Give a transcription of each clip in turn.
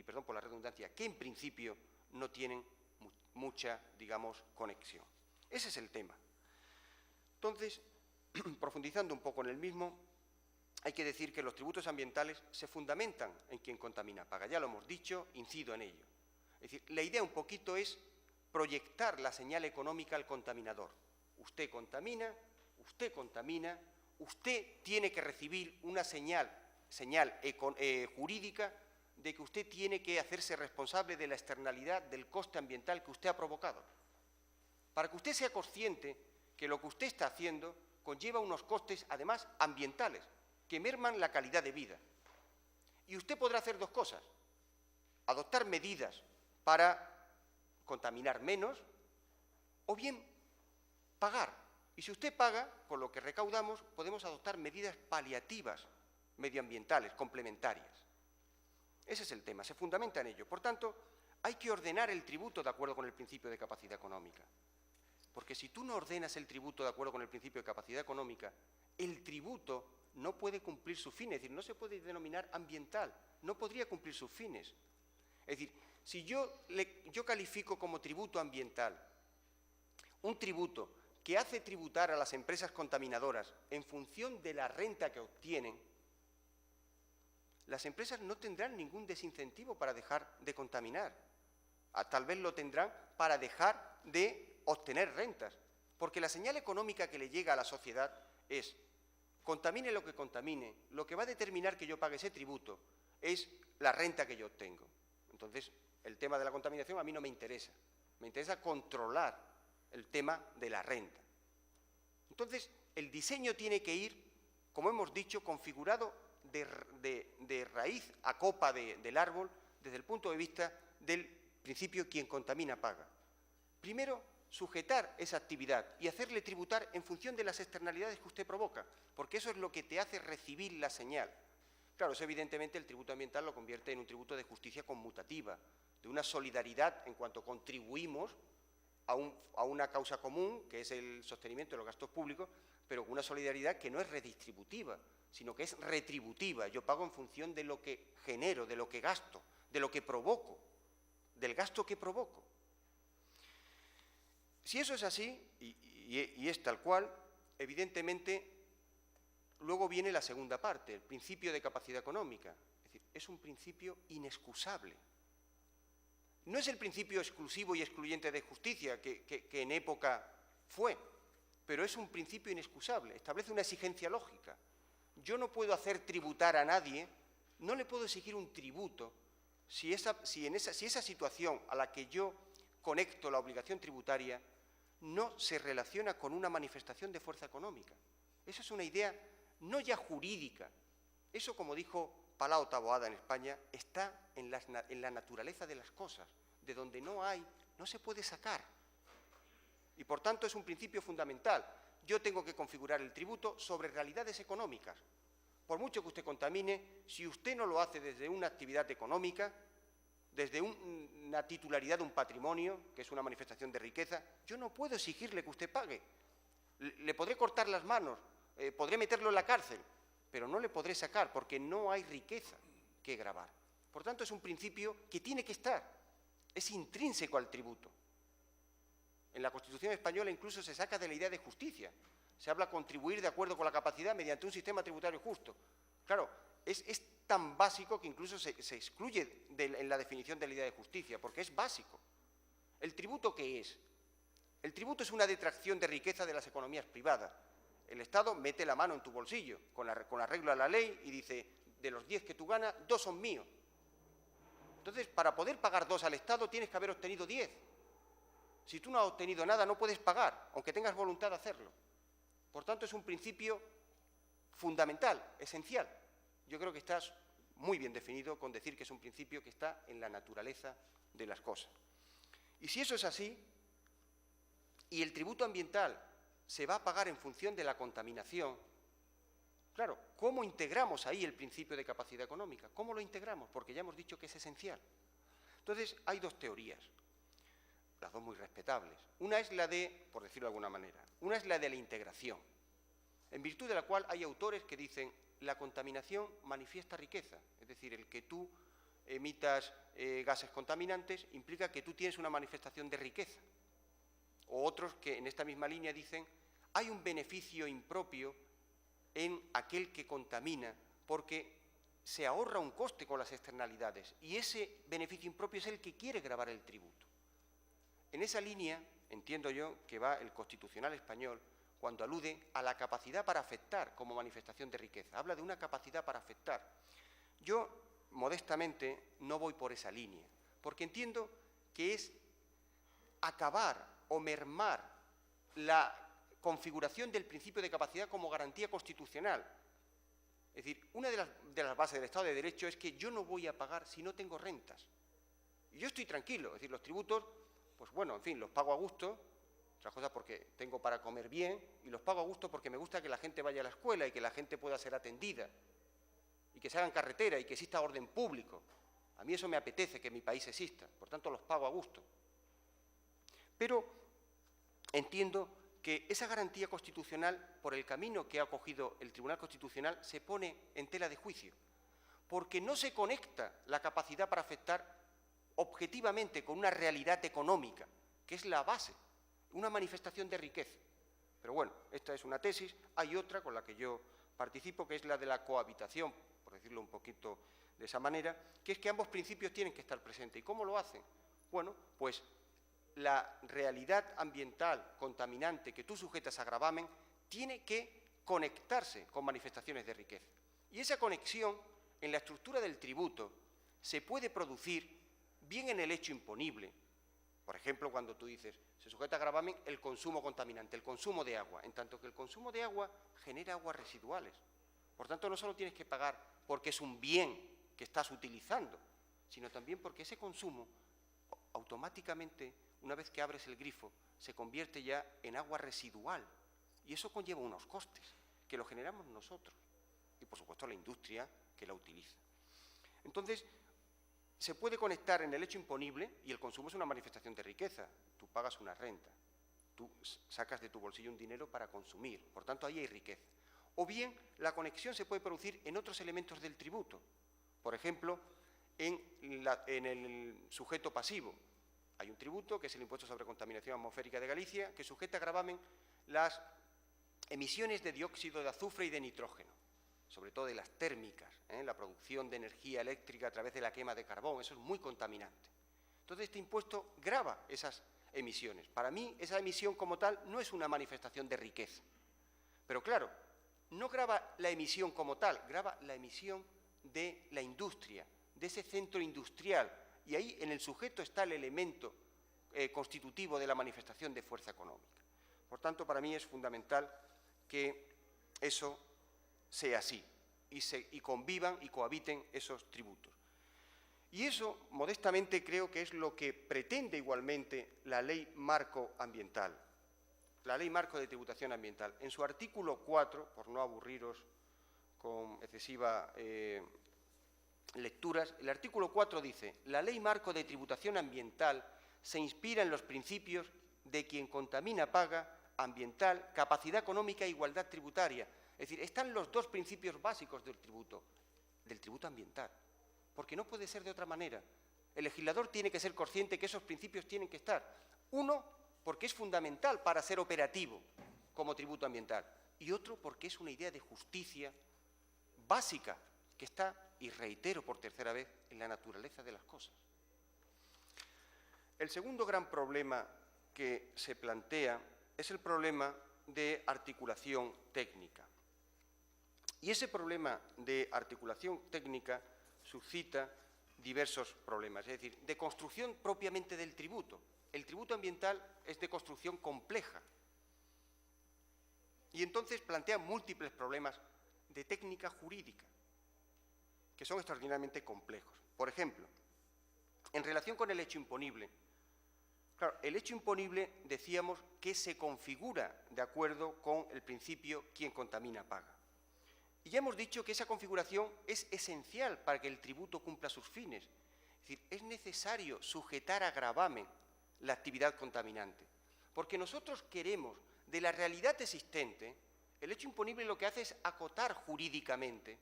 perdón por la redundancia, que en principio no tienen mucha, digamos, conexión. Ese es el tema. Entonces, profundizando un poco en el mismo, hay que decir que los tributos ambientales se fundamentan en quien contamina paga. Ya lo hemos dicho, incido en ello. Es decir, la idea un poquito es proyectar la señal económica al contaminador. Usted contamina, usted tiene que recibir una señal jurídica de que usted tiene que hacerse responsable de la externalidad del coste ambiental que usted ha provocado. Para que usted sea consciente que lo que usted está haciendo conlleva unos costes, además, ambientales, que merman la calidad de vida. Y usted podrá hacer dos cosas: adoptar medidas para contaminar menos, o bien pagar. Y si usted paga, con lo que recaudamos, podemos adoptar medidas paliativas medioambientales, complementarias. Ese es el tema, se fundamenta en ello. Por tanto, hay que ordenar el tributo de acuerdo con el principio de capacidad económica. Porque si tú no ordenas el tributo de acuerdo con el principio de capacidad económica, el tributo no puede cumplir sus fines, es decir, no se puede denominar ambiental, no podría cumplir sus fines. Es decir, si yo califico como tributo ambiental un tributo que hace tributar a las empresas contaminadoras en función de la renta que obtienen, las empresas no tendrán ningún desincentivo para dejar de contaminar. Tal vez lo tendrán para dejar de obtener rentas, porque la señal económica que le llega a la sociedad es: contamine lo que contamine, lo que va a determinar que yo pague ese tributo es la renta que yo obtengo. Entonces, el tema de la contaminación a mí no me interesa. Me interesa controlar el tema de la renta. Entonces, el diseño tiene que ir, como hemos dicho, configurado de raíz a copa del árbol desde el punto de vista del principio quien contamina paga. Primero, sujetar esa actividad y hacerle tributar en función de las externalidades que usted provoca, porque eso es lo que te hace recibir la señal. Claro, eso evidentemente el tributo ambiental lo convierte en un tributo de justicia conmutativa, de una solidaridad en cuanto contribuimos a una causa común, que es el sostenimiento de los gastos públicos, pero con una solidaridad que no es redistributiva, sino que es retributiva. Yo pago en función de lo que genero, de lo que gasto, de lo que provoco, del gasto que provoco. Si eso es así, y es tal cual, evidentemente, luego viene la segunda parte, el principio de capacidad económica. Es decir, es un principio inexcusable. No es el principio exclusivo y excluyente de justicia que en época fue, pero es un principio inexcusable, establece una exigencia lógica. Yo no puedo hacer tributar a nadie, no le puedo exigir un tributo si esa situación a la que yo conecto la obligación tributaria no se relaciona con una manifestación de fuerza económica. Eso es una idea no ya jurídica, eso, como dijo Palau Taboada en España, está en la naturaleza de las cosas, de donde no hay, no se puede sacar. Y por tanto es un principio fundamental. Yo tengo que configurar el tributo sobre realidades económicas. Por mucho que usted contamine, si usted no lo hace desde una actividad económica, desde una titularidad de un patrimonio, que es una manifestación de riqueza, yo no puedo exigirle que usted pague. Le podré cortar las manos, podré meterlo en la cárcel, pero no le podré sacar porque no hay riqueza que gravar. Por tanto, es un principio que tiene que estar, es intrínseco al tributo. En la Constitución española incluso se saca de la idea de justicia. Se habla de contribuir de acuerdo con la capacidad mediante un sistema tributario justo. Claro, es tan básico que incluso se excluye en la definición de la idea de justicia, porque es básico. ¿El tributo qué es? El tributo es una detracción de riqueza de las economías privadas. El Estado mete la mano en tu bolsillo con arreglo a la ley y dice: de los 10 que tú ganas, 2 son míos. Entonces, para poder pagar 2 al Estado tienes que haber obtenido 10. Si tú no has obtenido nada, no puedes pagar, aunque tengas voluntad de hacerlo. Por tanto, es un principio fundamental, esencial. Yo creo que está muy bien definido con decir que es un principio que está en la naturaleza de las cosas. Y si eso es así, y el tributo ambiental se va a pagar en función de la contaminación, claro, ¿cómo integramos ahí el principio de capacidad económica? ¿Cómo lo integramos? Porque ya hemos dicho que es esencial. Entonces, hay dos teorías, las dos muy respetables. Una es la de, por decirlo de alguna manera, una es la de la integración, en virtud de la cual hay autores que dicen: la contaminación manifiesta riqueza, es decir, el que tú emitas gases contaminantes, implica que tú tienes una manifestación de riqueza. O otros que en esta misma línea dicen, hay un beneficio impropio en aquel que contamina porque se ahorra un coste con las externalidades y ese beneficio impropio es el que quiere gravar el tributo. En esa línea entiendo yo que va el Constitucional español cuando alude a la capacidad para afectar como manifestación de riqueza. Habla de una capacidad para afectar. Yo, modestamente, no voy por esa línea, porque entiendo que es acabar o mermar la configuración del principio de capacidad como garantía constitucional. Es decir, una de las bases del Estado de Derecho es que yo no voy a pagar si no tengo rentas. Y yo estoy tranquilo, es decir, los tributos, pues bueno, en fin, los pago a gusto, otras cosas porque tengo para comer bien, y los pago a gusto porque me gusta que la gente vaya a la escuela y que la gente pueda ser atendida, y que se hagan carretera y que exista orden público. A mí eso me apetece, que mi país exista, por tanto los pago a gusto. Pero entiendo que esa garantía constitucional, por el camino que ha cogido el Tribunal Constitucional, se pone en tela de juicio, porque no se conecta la capacidad para afectar objetivamente con una realidad económica, que es la base, una manifestación de riqueza. Pero bueno, esta es una tesis, hay otra con la que yo participo, que es la de la cohabitación, por decirlo un poquito de esa manera, que es que ambos principios tienen que estar presentes. ¿Y cómo lo hacen? Bueno, pues la realidad ambiental contaminante que tú sujetas a gravamen tiene que conectarse con manifestaciones de riqueza. Y esa conexión en la estructura del tributo se puede producir bien en el hecho imponible. Por ejemplo, cuando tú dices, se sujeta a gravamen el consumo contaminante, el consumo de agua, en tanto que el consumo de agua genera aguas residuales. Por tanto, no solo tienes que pagar porque es un bien que estás utilizando, sino también porque ese consumo automáticamente, una vez que abres el grifo, se convierte ya en agua residual. Y eso conlleva unos costes, que lo generamos nosotros. Y, por supuesto, la industria que la utiliza. Entonces, se puede conectar en el hecho imponible, y el consumo es una manifestación de riqueza. Tú pagas una renta, tú sacas de tu bolsillo un dinero para consumir, por tanto, ahí hay riqueza. O bien, la conexión se puede producir en otros elementos del tributo. Por ejemplo, en el sujeto pasivo. Hay un tributo, que es el impuesto sobre contaminación atmosférica de Galicia, que sujeta a gravamen las emisiones de dióxido de azufre y de nitrógeno, sobre todo de las térmicas, la producción de energía eléctrica a través de la quema de carbón, eso es muy contaminante. Entonces, este impuesto grava esas emisiones. Para mí, esa emisión como tal no es una manifestación de riqueza. Pero claro, no grava la emisión como tal, grava la emisión de la industria, de ese centro industrial, y ahí en el sujeto está el elemento constitutivo de la manifestación de fuerza económica. Por tanto, para mí es fundamental que eso sea así y convivan y cohabiten esos tributos. Y eso, modestamente, creo que es lo que pretende igualmente la Ley Marco Ambiental, la Ley Marco de Tributación Ambiental. En su artículo 4, por no aburriros con excesiva lecturas, el artículo 4 dice: la Ley Marco de Tributación Ambiental se inspira en los principios de quien contamina paga, ambiental, capacidad económica e igualdad tributaria. Es decir, están los dos principios básicos del tributo ambiental, porque no puede ser de otra manera. El legislador tiene que ser consciente que esos principios tienen que estar. Uno, porque es fundamental para ser operativo como tributo ambiental, y otro, porque es una idea de justicia básica que está, y reitero por tercera vez, en la naturaleza de las cosas. El segundo gran problema que se plantea es el problema de articulación técnica. Y ese problema de articulación técnica suscita diversos problemas, es decir, de construcción propiamente del tributo. El tributo ambiental es de construcción compleja y entonces plantea múltiples problemas de técnica jurídica que son extraordinariamente complejos. Por ejemplo, en relación con el hecho imponible, claro, el hecho imponible decíamos que se configura de acuerdo con el principio quien contamina paga. Y ya hemos dicho que esa configuración es esencial para que el tributo cumpla sus fines. Es decir, es necesario sujetar a gravamen la actividad contaminante. Porque nosotros queremos, de la realidad existente, el hecho imponible lo que hace es acotar jurídicamente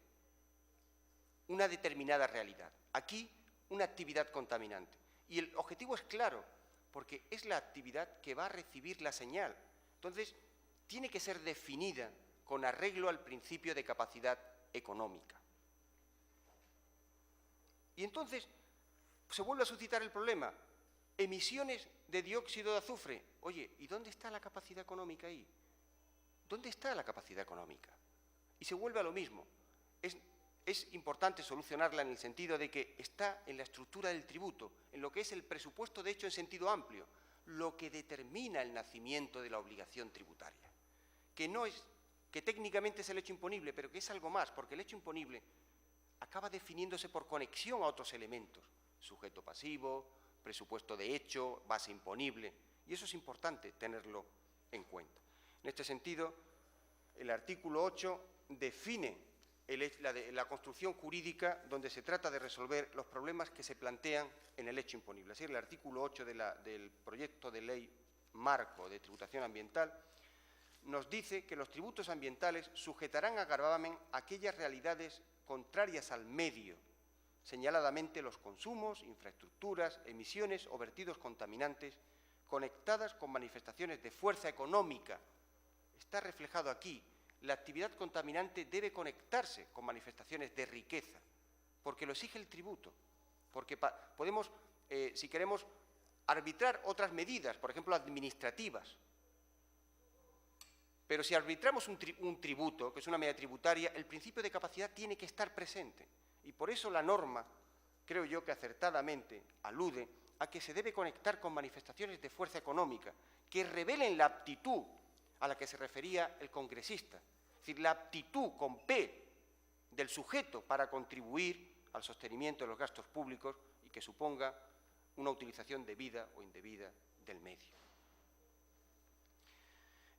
una determinada realidad. Aquí una actividad contaminante. Y el objetivo es claro, porque es la actividad que va a recibir la señal. Entonces, tiene que ser definida con arreglo al principio de capacidad económica. Y entonces se vuelve a suscitar el problema. Emisiones de dióxido de azufre. Oye, ¿y dónde está la capacidad económica ahí? ¿Dónde está la capacidad económica? Y se vuelve a lo mismo. Es importante solucionarla en el sentido de que está en la estructura del tributo, en lo que es el presupuesto, de hecho, en sentido amplio, lo que determina el nacimiento de la obligación tributaria, que no es, que técnicamente es el hecho imponible, pero que es algo más, porque el hecho imponible acaba definiéndose por conexión a otros elementos, sujeto pasivo, presupuesto de hecho, base imponible, y eso es importante tenerlo en cuenta. En este sentido, el artículo 8 define la construcción jurídica donde se trata de resolver los problemas que se plantean en el hecho imponible. Así, el artículo 8 del proyecto de ley marco de tributación ambiental nos dice que los tributos ambientales sujetarán a gravamen aquellas realidades contrarias al medio, señaladamente los consumos, infraestructuras, emisiones o vertidos contaminantes conectadas con manifestaciones de fuerza económica. Está reflejado aquí. La actividad contaminante debe conectarse con manifestaciones de riqueza, porque lo exige el tributo, porque podemos, si queremos, arbitrar otras medidas, por ejemplo, administrativas. Pero si arbitramos un tributo, que es una medida tributaria, el principio de capacidad tiene que estar presente. Y por eso la norma, creo yo que acertadamente, alude a que se debe conectar con manifestaciones de fuerza económica, que revelen la aptitud a la que se refería el congresista. Es decir, la aptitud con P del sujeto para contribuir al sostenimiento de los gastos públicos y que suponga una utilización debida o indebida del medio.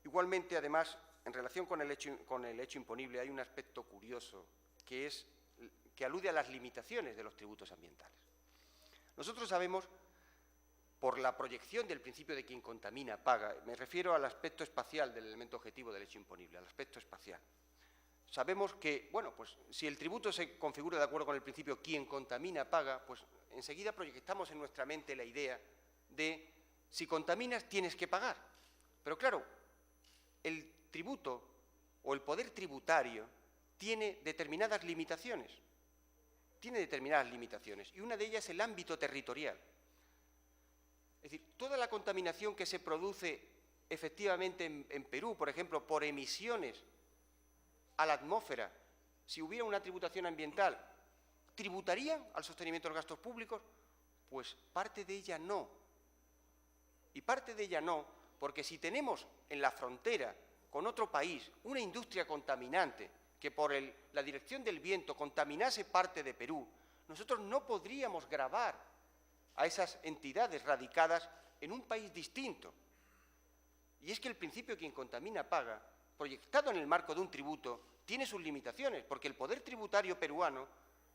Igualmente, además, en relación con el hecho imponible hay un aspecto curioso que alude a las limitaciones de los tributos ambientales. Nosotros sabemos, por la proyección del principio de quien contamina paga, me refiero al aspecto espacial del elemento objetivo del hecho imponible, al aspecto espacial. Sabemos que, bueno, pues si el tributo se configura de acuerdo con el principio quien contamina paga, pues enseguida proyectamos en nuestra mente la idea de si contaminas tienes que pagar. Pero claro, el tributo o el poder tributario tiene determinadas limitaciones. Y una de ellas es el ámbito territorial. Es decir, toda la contaminación que se produce efectivamente en Perú, por ejemplo, por emisiones a la atmósfera, si hubiera una tributación ambiental, ¿tributarían al sostenimiento de los gastos públicos? Pues parte de ella no. Y parte de ella no, porque si tenemos en la frontera con otro país una industria contaminante que por la dirección del viento contaminase parte de Perú, nosotros no podríamos gravar a esas entidades radicadas en un país distinto. Y es que el principio quien contamina paga, proyectado en el marco de un tributo, tiene sus limitaciones, porque el poder tributario peruano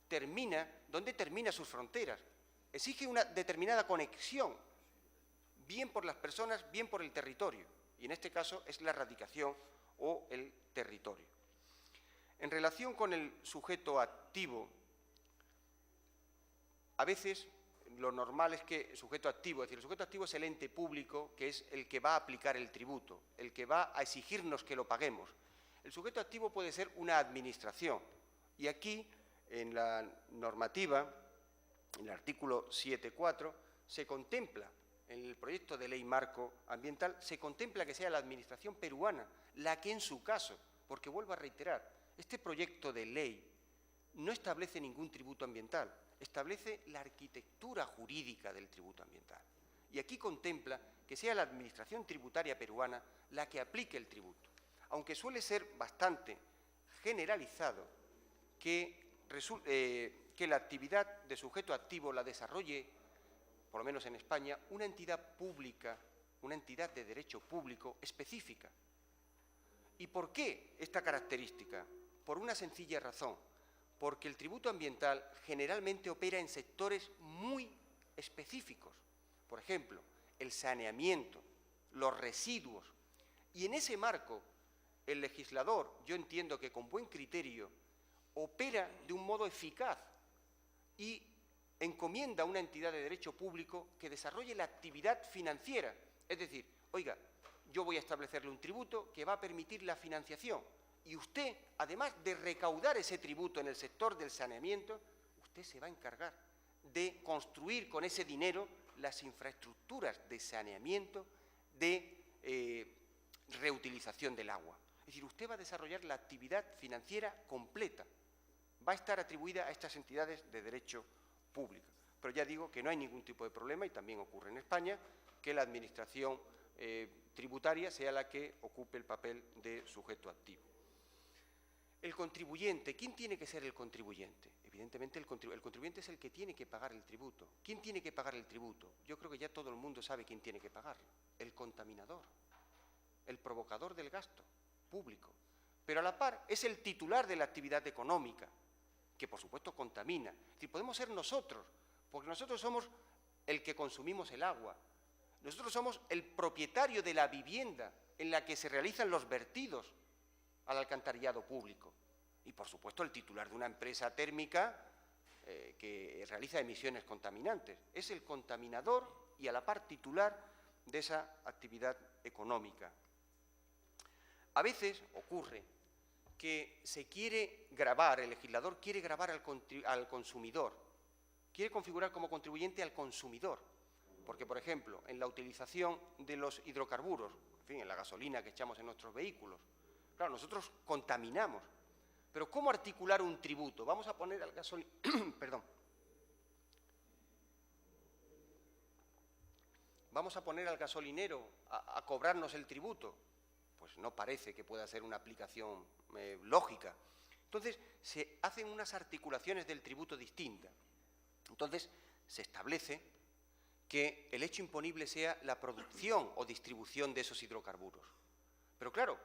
termina donde termina sus fronteras. Exige una determinada conexión, bien por las personas, bien por el territorio. Y en este caso es la radicación o el territorio. En relación con el sujeto activo, a veces lo normal es que el sujeto activo, es decir, el sujeto activo es el ente público que es el que va a aplicar el tributo, el que va a exigirnos que lo paguemos. El sujeto activo puede ser una administración. Y aquí, en la normativa, en el artículo 7.4, se contempla, en el proyecto de ley marco ambiental, se contempla que sea la administración peruana la que en su caso, porque vuelvo a reiterar, este proyecto de ley no establece ningún tributo ambiental, establece la arquitectura jurídica del tributo ambiental. Y aquí contempla que sea la administración tributaria peruana la que aplique el tributo, aunque suele ser bastante generalizado que la actividad de sujeto activo la desarrolle, por lo menos en España, una entidad pública, una entidad de derecho público específica. ¿Y por qué esta característica? Por una sencilla razón. Porque el tributo ambiental generalmente opera en sectores muy específicos. Por ejemplo, el saneamiento, los residuos. Y en ese marco, el legislador, yo entiendo que con buen criterio, opera de un modo eficaz y encomienda a una entidad de derecho público que desarrolle la actividad financiera. Es decir, oiga, yo voy a establecerle un tributo que va a permitir la financiación y usted, además de recaudar ese tributo en el sector del saneamiento, usted se va a encargar de construir con ese dinero las infraestructuras de saneamiento, de reutilización del agua. Es decir, usted va a desarrollar la actividad financiera completa. Va a estar atribuida a estas entidades de derecho público. Pero ya digo que no hay ningún tipo de problema, y también ocurre en España, que la Administración tributaria sea la que ocupe el papel de sujeto activo. El contribuyente, ¿quién tiene que ser el contribuyente? Evidentemente el contribuyente es el que tiene que pagar el tributo. ¿Quién tiene que pagar el tributo? Yo creo que ya todo el mundo sabe quién tiene que pagarlo. El contaminador, el provocador del gasto público. Pero a la par es el titular de la actividad económica, que por supuesto contamina. Es decir, podemos ser nosotros, porque nosotros somos el que consumimos el agua. Nosotros somos el propietario de la vivienda en la que se realizan los vertidos al alcantarillado público. Y, por supuesto, el titular de una empresa térmica que realiza emisiones contaminantes. Es el contaminador y, a la par, titular de esa actividad económica. A veces ocurre que se quiere gravar, el legislador quiere gravar al consumidor, quiere configurar como contribuyente al consumidor. Porque, por ejemplo, en la utilización de los hidrocarburos, en fin, en la gasolina que echamos en nuestros vehículos, claro, nosotros contaminamos. Pero ¿cómo articular un tributo? Vamos a poner al perdón. Vamos a poner al gasolinero a cobrarnos el tributo. Pues no parece que pueda ser una aplicación lógica. Entonces, se hacen unas articulaciones del tributo distintas. Entonces, se establece que el hecho imponible sea la producción o distribución de esos hidrocarburos. Pero claro,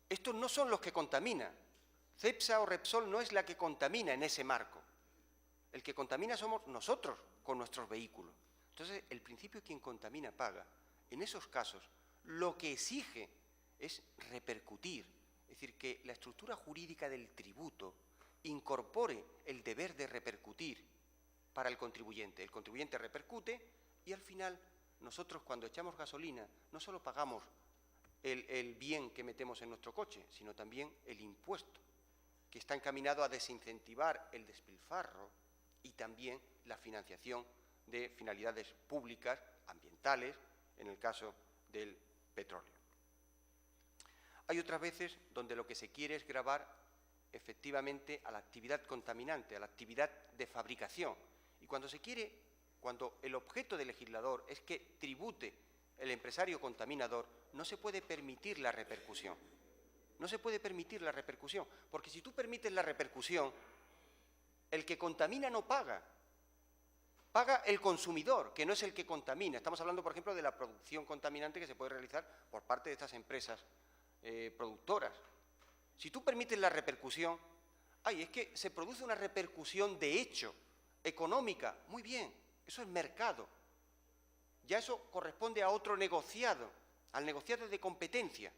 estos no son los que contaminan. Cepsa o Repsol no es la que contamina en ese marco. El que contamina somos nosotros con nuestros vehículos. Entonces, el principio quien contamina paga. En esos casos, lo que exige es repercutir. Es decir, que la estructura jurídica del tributo incorpore el deber de repercutir para el contribuyente. El contribuyente repercute y al final nosotros cuando echamos gasolina no solo pagamos el bien que metemos en nuestro coche, sino también el impuesto, que está encaminado a desincentivar el despilfarro y también la financiación de finalidades públicas, ambientales, en el caso del petróleo. Hay otras veces donde lo que se quiere es gravar efectivamente a la actividad contaminante, a la actividad de fabricación. Y cuando el objeto del legislador es que tribute el empresario contaminador, no se puede permitir la repercusión. No se puede permitir la repercusión, porque si tú permites la repercusión, el que contamina no paga. Paga el consumidor, que no es el que contamina. Estamos hablando, por ejemplo, de la producción contaminante que se puede realizar por parte de estas empresas productoras. Si tú permites la repercusión, es que se produce una repercusión de hecho, económica. Muy bien, eso es mercado. Ya eso corresponde a otro negociado, al negociado de competencia.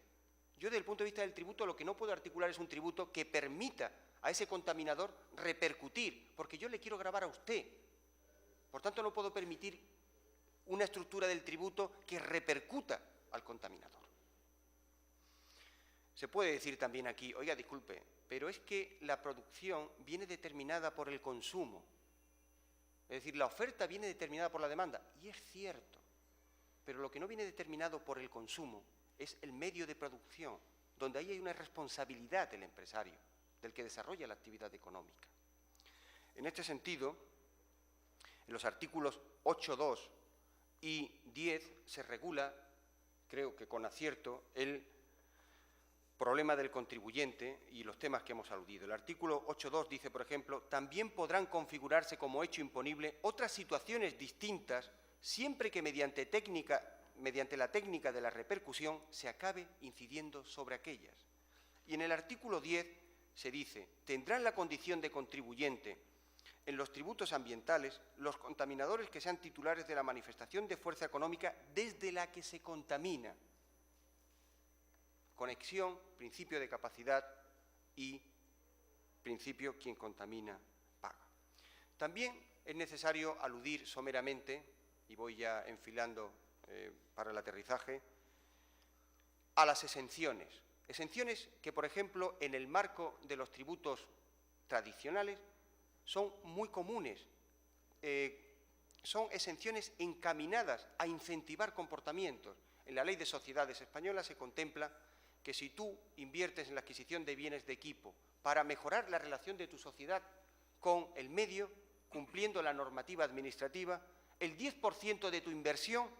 Yo, desde el punto de vista del tributo, lo que no puedo articular es un tributo que permita a ese contaminador repercutir, porque yo le quiero gravar a usted. Por tanto, no puedo permitir una estructura del tributo que repercuta al contaminador. Se puede decir también aquí, oiga, disculpe, pero es que la producción viene determinada por el consumo. Es decir, la oferta viene determinada por la demanda. Y es cierto, pero lo que no viene determinado por el consumo es el medio de producción, donde ahí hay una responsabilidad del empresario, del que desarrolla la actividad económica. En este sentido, en los artículos 8.2 y 10 se regula, creo que con acierto, el problema del contribuyente y los temas que hemos aludido. El artículo 8.2 dice, por ejemplo, también podrán configurarse como hecho imponible otras situaciones distintas siempre que mediante la técnica de la repercusión se acabe incidiendo sobre aquellas. Y en el artículo 10 se dice, tendrán la condición de contribuyente en los tributos ambientales los contaminadores que sean titulares de la manifestación de fuerza económica desde la que se contamina. Conexión, principio de capacidad y principio quien contamina paga. También es necesario aludir someramente, y voy ya enfilando para el aterrizaje, a las exenciones. Exenciones que, por ejemplo, en el marco de los tributos tradicionales son muy comunes. Son exenciones encaminadas a incentivar comportamientos. En la Ley de Sociedades Española se contempla que si tú inviertes en la adquisición de bienes de equipo para mejorar la relación de tu sociedad con el medio, cumpliendo la normativa administrativa, el 10% de tu inversión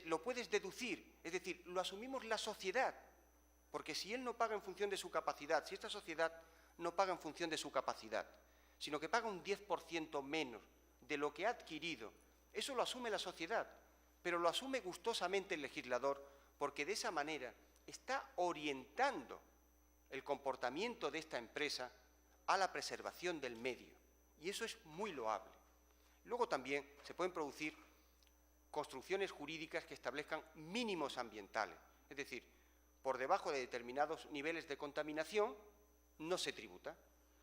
lo puedes deducir, es decir, lo asumimos la sociedad, porque si él no paga en función de su capacidad, si esta sociedad no paga en función de su capacidad, sino que paga un 10% menos de lo que ha adquirido, eso lo asume la sociedad, pero lo asume gustosamente el legislador, porque de esa manera está orientando el comportamiento de esta empresa a la preservación del medio, y eso es muy loable. Luego también se pueden producir construcciones jurídicas que establezcan mínimos ambientales, es decir, por debajo de determinados niveles de contaminación no se tributa.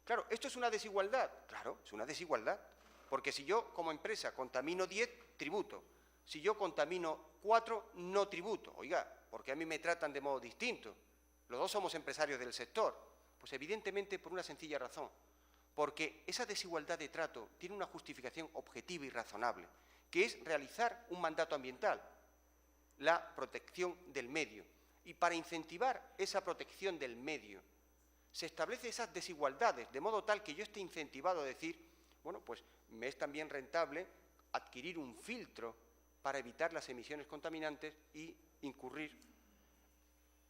Claro, ¿esto es una desigualdad? Claro, es una desigualdad, porque si yo como empresa contamino 10, tributo. Si yo contamino 4, no tributo. Oiga, porque a mí me tratan de modo distinto. Los dos somos empresarios del sector. Pues evidentemente por una sencilla razón, porque esa desigualdad de trato tiene una justificación objetiva y razonable, que es realizar un mandato ambiental, la protección del medio. Y para incentivar esa protección del medio, se establecen esas desigualdades, de modo tal que yo esté incentivado a decir, bueno, pues me es también rentable adquirir un filtro para evitar las emisiones contaminantes y incurrir,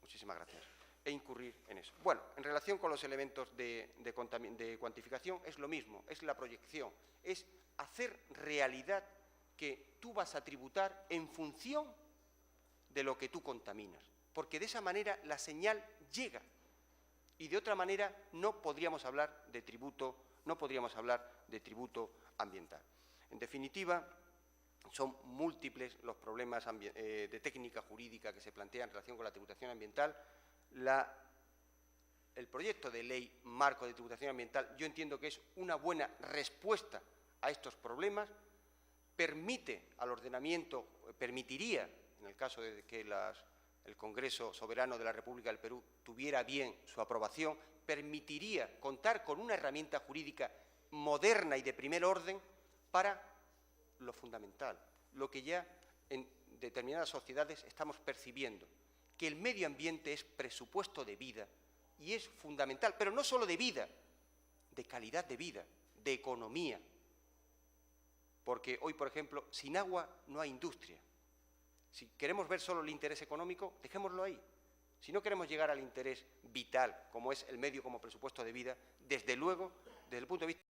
muchísimas gracias, en eso. Bueno, en relación con los elementos de cuantificación es lo mismo, es la proyección, es hacer realidad que tú vas a tributar en función de lo que tú contaminas, porque de esa manera la señal llega y de otra manera no podríamos hablar de tributo, ambiental. En definitiva, son múltiples los problemas de técnica jurídica que se plantean en relación con la tributación ambiental. El proyecto de ley marco de tributación ambiental yo entiendo que es una buena respuesta a estos problemas, permite al ordenamiento, permitiría, en el caso de que el Congreso Soberano de la República del Perú tuviera bien su aprobación, permitiría contar con una herramienta jurídica moderna y de primer orden para lo fundamental, lo que ya en determinadas sociedades estamos percibiendo, que el medio ambiente es presupuesto de vida y es fundamental, pero no solo de vida, de calidad de vida, de economía. Porque hoy, por ejemplo, sin agua no hay industria. Si queremos ver solo el interés económico, dejémoslo ahí. Si no queremos llegar al interés vital, como es el medio como presupuesto de vida, desde luego, desde el punto de vista